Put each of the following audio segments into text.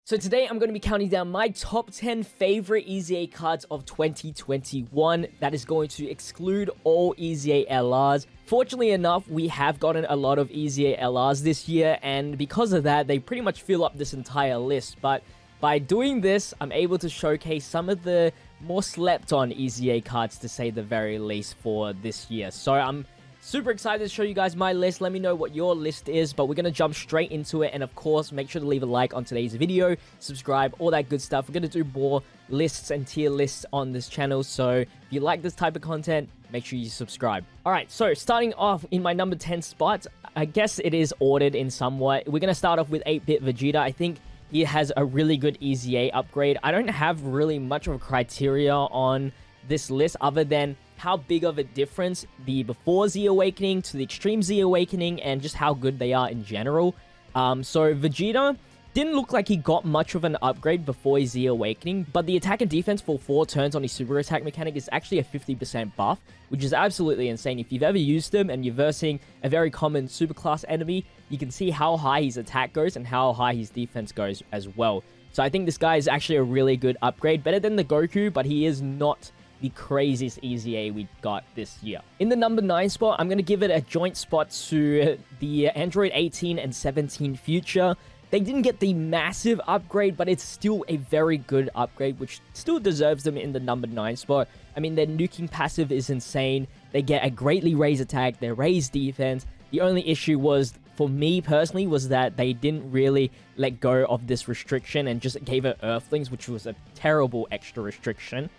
So today I'm going to be counting down my top 10 favorite EZA cards of 2021. That is going to exclude all EZA LRs. Fortunately enough, we have gotten a lot of EZA LRs this year, and because of that, they pretty much fill up this entire list. But by doing this, I'm able to showcase some of the more slept on EZA cards, to say the very least, for this year. So I'm super excited to show you guys my list. Let me know what your list is, but we're going to jump straight into it. And of course, make sure to leave a like on today's video, subscribe, all that good stuff. We're going to do more lists and tier lists on this channel. So if you like this type of content, make sure you subscribe. All right, so starting off in my number 10 spot, I guess it is ordered in somewhat. We're going to start off with 8-bit Vegeta. I think he has a really good EZA upgrade. I don't have really much of a criteria on this list other than how big of a difference the before Z Awakening to the Extreme Z Awakening and just how good they are in general. So Vegeta didn't look like he got much of an upgrade before his Z Awakening, but the attack and defense for 4 turns on his super attack mechanic is actually a 50% buff, which is absolutely insane. If you've ever used him and you're versing a very common superclass enemy, you can see how high his attack goes and how high his defense goes as well. So I think this guy is actually a really good upgrade, better than the Goku, but he is not the craziest EZA we got this year. In the number 9 spot, I'm going to give it a joint spot to the Android 18 and 17 Future. They didn't get the massive upgrade, but it's still a very good upgrade, which still deserves them in the number 9 spot. I mean, their nuking passive is insane. They get a greatly raised attack, their raised defense. The only issue was, for me personally, was that they didn't really let go of this restriction and just gave it Earthlings, which was a terrible extra restriction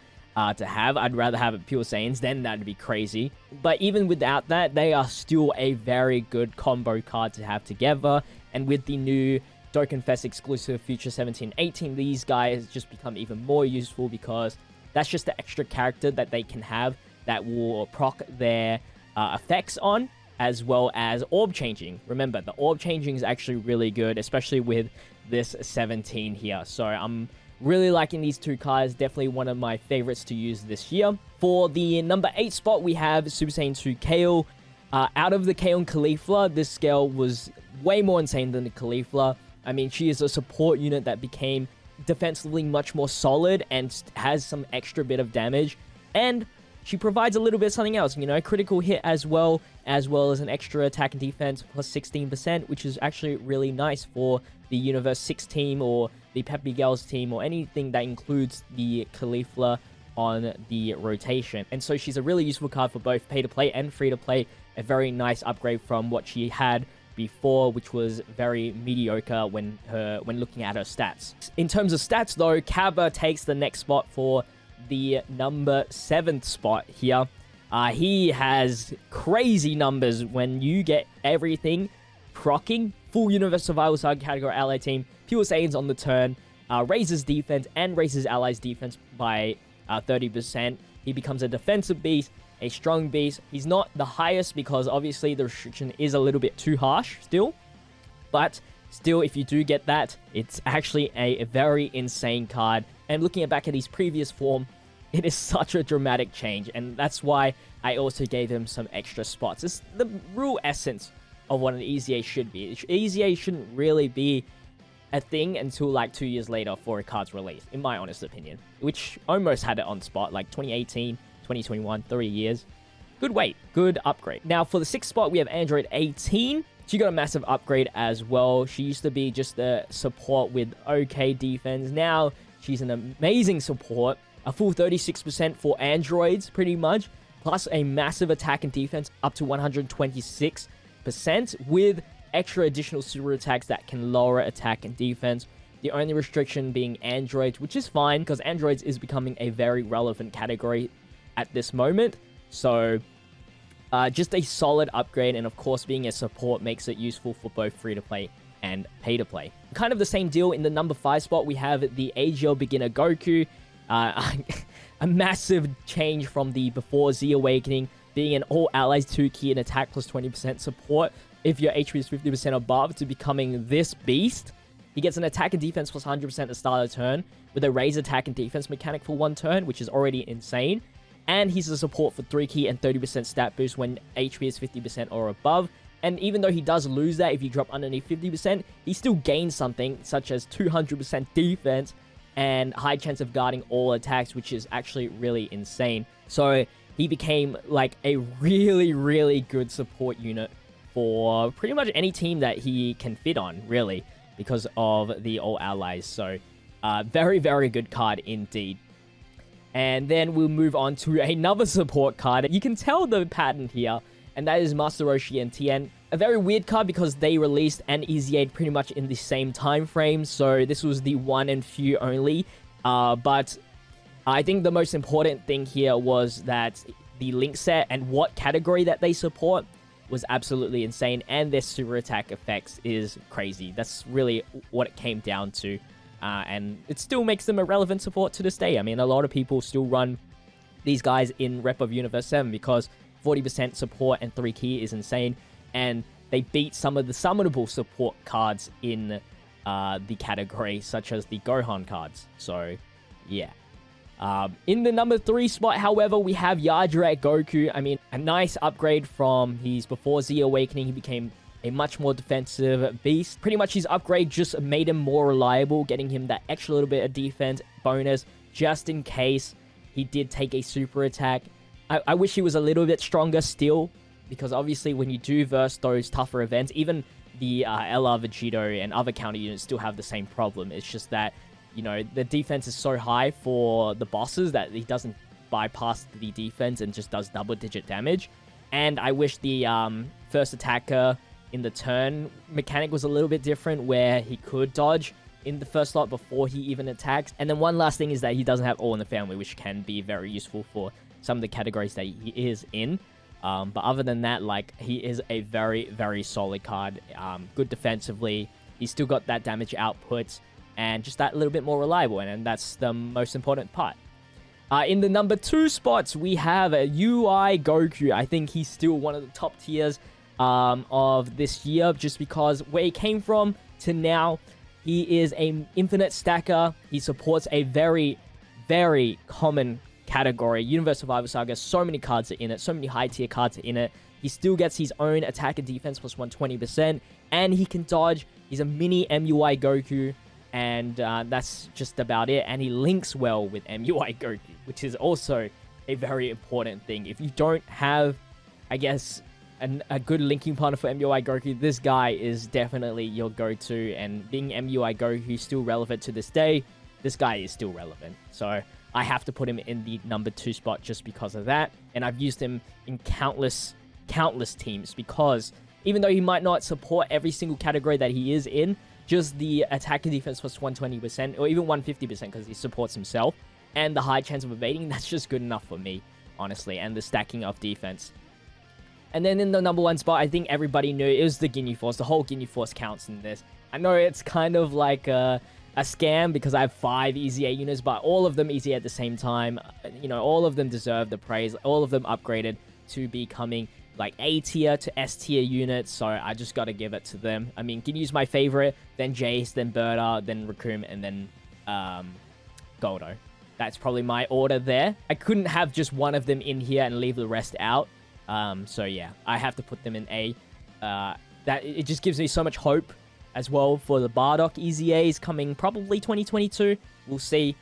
to have. I'd rather have it Pure Saiyans, then that'd be crazy. But even without that, they are still a very good combo card to have together. And with the new Dokkan Fest exclusive Future 17 18, these guys just become even more useful because that's just the extra character that they can have that will proc their effects on, as well as orb changing. Remember, the orb changing is actually really good, especially with this 17 here. So I'm really liking these two cards. Definitely one of my favorites to use this year. For the number 8 spot, we have Super Saiyan 2 Kale. Out of the Kale and Caulifla, this scale was way more insane than the Caulifla. I mean, she is a support unit that became defensively much more solid and has some extra bit of damage. And she provides a little bit of something else, you know, critical hit as well as an extra attack and defense plus 16%, which is actually really nice for the Universe 6 team or the Peppy Girls team or anything that includes the Caulifla on the rotation. And so she's a really useful card for both pay-to-play and free-to-play. A very nice upgrade from what she had before, which was very mediocre when looking at her stats. In terms of stats though, Kaba takes the next spot for the number 7th spot here. He has crazy numbers when you get everything proccing, full Universe Survival Saga category ally team, Pure Saiyans on the turn, raises defense and raises allies defense by 30%. He becomes a defensive beast, a strong beast. He's not the highest because obviously the restriction is a little bit too harsh still, but still, if you do get that, it's actually a very insane card. And looking back at his previous form, it is such a dramatic change, and that's why I also gave him some extra spots. It's the real essence of what an EZA should be. EZA shouldn't really be a thing until like 2 years later for a card's release, in my honest opinion, which almost had it on spot, like 2018, 2021, 3 years. Good wait, good upgrade. Now for the 6th spot, we have Android 18. She got a massive upgrade as well. She used to be just a support with okay defense. Now she's an amazing support, a full 36% for androids pretty much, plus a massive attack and defense up to 126% with extra additional super attacks that can lower attack and defense. The only restriction being androids, which is fine because androids is becoming a very relevant category at this moment. So just a solid upgrade, and of course being a support makes it useful for both free-to-play and pay-to-play. Kind of the same deal in the number 5 spot, we have the AGL Beginner Goku. A massive change from the before Z Awakening, being an all allies 2 key and attack plus 20% support if your HP is 50% above, to becoming this beast. He gets an attack and defense plus 100% at the start of the turn with a raise attack and defense mechanic for 1 turn, which is already insane. And he's a support for 3 key and 30% stat boost when HP is 50% or above. And even though he does lose that if you drop underneath 50%, he still gains something such as 200% defense and high chance of guarding all attacks, which is actually really insane. So he became like a really, really good support unit for pretty much any team that he can fit on, really, because of the all allies. So very, very good card indeed. And then we'll move on to another support card. You can tell the pattern here, and that is Master Roshi and Tien. A very weird card because they released an Easy 8 pretty much in the same time frame, so this was the one and few only. But I think the most important thing here was that the link set and what category that they support was absolutely insane, and their super attack effects is crazy. That's really what it came down to. And it still makes them a relevant support to this day. I mean, a lot of people still run these guys in Rep of Universe 7 because 40% support and 3 key is insane. And they beat some of the summonable support cards in the category, such as the Gohan cards. So, yeah. In the number 3 spot, however, we have Yajirat Goku. I mean, a nice upgrade from his before Z Awakening. He became a much more defensive beast. Pretty much his upgrade just made him more reliable, getting him that extra little bit of defense bonus just in case he did take a super attack. I wish he was a little bit stronger still, because obviously when you do verse those tougher events, even the LR Vegito and other counter units still have the same problem. It's just that, you know, the defense is so high for the bosses that he doesn't bypass the defense and just does double-digit damage. And I wish the first attacker in the turn mechanic was a little bit different, where he could dodge in the first slot before he even attacks. And then one last thing is that he doesn't have All in the Family, which can be very useful for some of the categories that he is in. But other than that, like, he is a very, very solid card. Good defensively. He's still got that damage output and just that little bit more reliable. And that's the most important part. In the number 2 spots, we have a UI Goku. I think he's still one of the top tiers of this year, just because where he came from to now, he is an infinite stacker. He supports a very, very common category. Universe Survival Saga, so many cards are in it, so many high tier cards are in it. He still gets his own attack and defense plus 120%, and he can dodge. He's a mini MUI Goku, and that's just about it. And he links well with MUI Goku, which is also a very important thing. If you don't have, I guess, a good linking partner for MUI Goku, this guy is definitely your go-to. And being MUI Goku still relevant to this day, this guy is still relevant. So I have to put him in the number 2 spot just because of that. And I've used him in countless teams, because even though he might not support every single category that he is in, just the attack and defense plus 120% or even 150% because he supports himself, and the high chance of evading, that's just good enough for me, honestly, and the stacking of defense. And then in the number 1 spot, I think everybody knew it was the Ginyu Force. The whole Ginyu Force counts in this. I know it's kind of like a scam because I have 5 Easy A units, but all of them Easy at the same time. You know, all of them deserve the praise. All of them upgraded to becoming like A tier to S tier units, so I just gotta give it to them. I mean, Ginyu's my favorite, then Jace, then Berta, then Raccoon, and then Goldo. That's probably my order there. I couldn't have just one of them in here and leave the rest out. So yeah, I have to put them in A. That it just gives me so much hope as well for the Bardock Easy A's coming probably 2022. We'll see.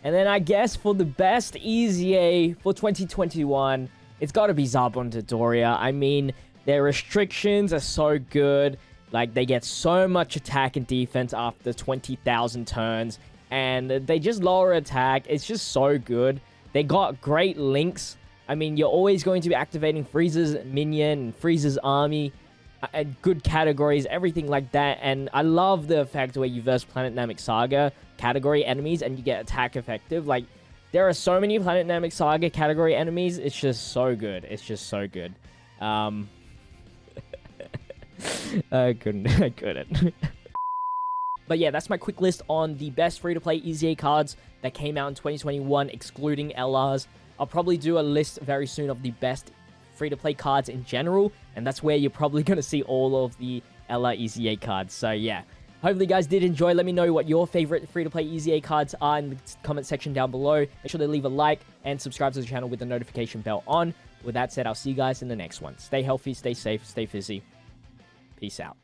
And then I guess for the best Easy A for 2021, it's got to be Zarbon Dodoria. I mean, their restrictions are so good. Like, they get so much attack and defense after 20,000 turns, and they just lower attack. It's just so good. They got great links. I mean, you're always going to be activating Frieza's minion and Frieza's army, and good categories, everything like that. And I love the effect where you verse Planet Namek Saga category enemies and you get attack effective. Like, there are so many Planet Namek Saga category enemies. It's just so good. It's just so good. I couldn't. But yeah, that's my quick list on the best free-to-play EZA cards that came out in 2021, excluding LRs. I'll probably do a list very soon of the best free-to-play cards in general, and that's where you're probably going to see all of the LR EZA cards. So yeah, hopefully you guys did enjoy. Let me know what your favorite free-to-play EZA cards are in the comment section down below. Make sure to leave a like and subscribe to the channel with the notification bell on. With that said, I'll see you guys in the next one. Stay healthy, stay safe, stay fizzy. Peace out.